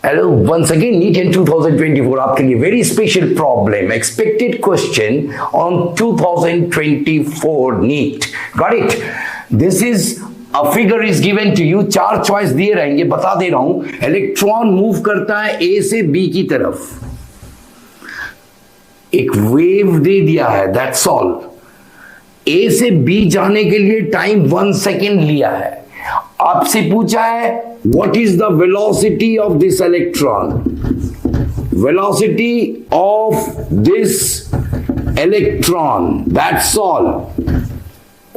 Hello, once again, Neet in 2024 आपके लिए very special problem, expected question on 2024 Neet. Got it? This is a figure is given to you. 4 choice दिए रहेंगे, बता दे रहा हूं. Electron move करता है A से B की तरफ. एक वेव दे दिया है, that's all. A से B जाने के लिए टाइम 1 सेकेंड लिया है. आपसे पूछा है what is the velocity of this electron? Velocity of this electron, that's all.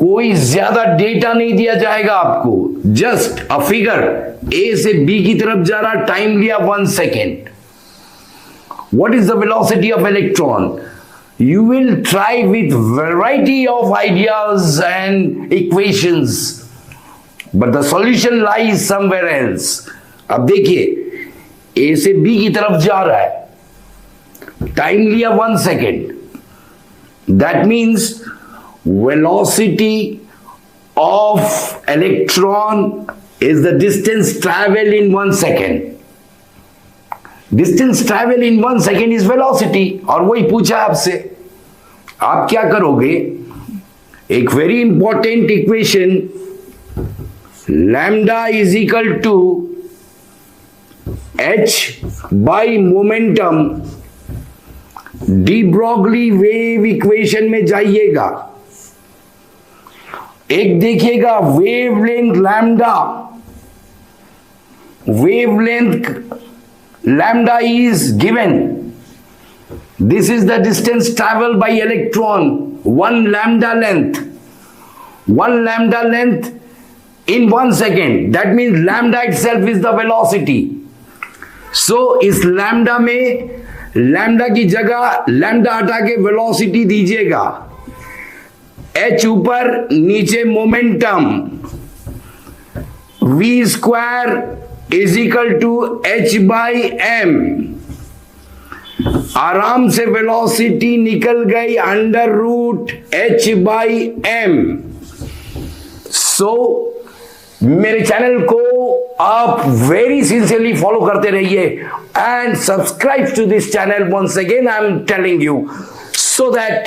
कोई ज्यादा डेटा नहीं दिया जाएगा आपको, जस्ट अ फिगर. A से B की तरफ जा रहा, टाइम लिया 1 second. What is the velocity of electron? You will try with variety of ideas and equations. But the solution lies somewhere else. अब देखिए, A से B की तरफ जा रहा है, टाइम लिया 1 second. That means velocity of electron is the distance traveled in 1 second. Distance traveled in 1 second is velocity. और वही पूछा आपसे. आप क्या करोगे? एक very important equation, lambda is equal to h by momentum. de Broglie wave equation में जाइएगा. एक देखिएगा wavelength lambda. Wavelength lambda is given. This is the distance traveled by electron. 1 lambda length. 1 lambda length in 1 second. That means lambda itself is the velocity. So इस lambda में lambda की जगह lambda हटा के velocity दीजिएगा. h ऊपर नीचे momentum. v square is equal to h by m. आराम से वेलोसिटी निकल गई under root h by m. So मेरे चैनल को आप वेरी सिंसियरली फॉलो करते रहिए and subscribe to this channel. Once again I am telling you so that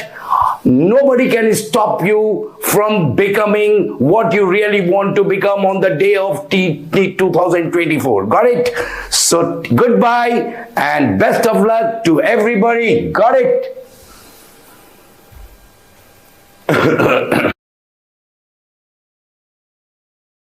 nobody can stop you from becoming what you really want to become on the day of NTAnews 2024. Got it? So goodbye and best of luck to everybody. Got it?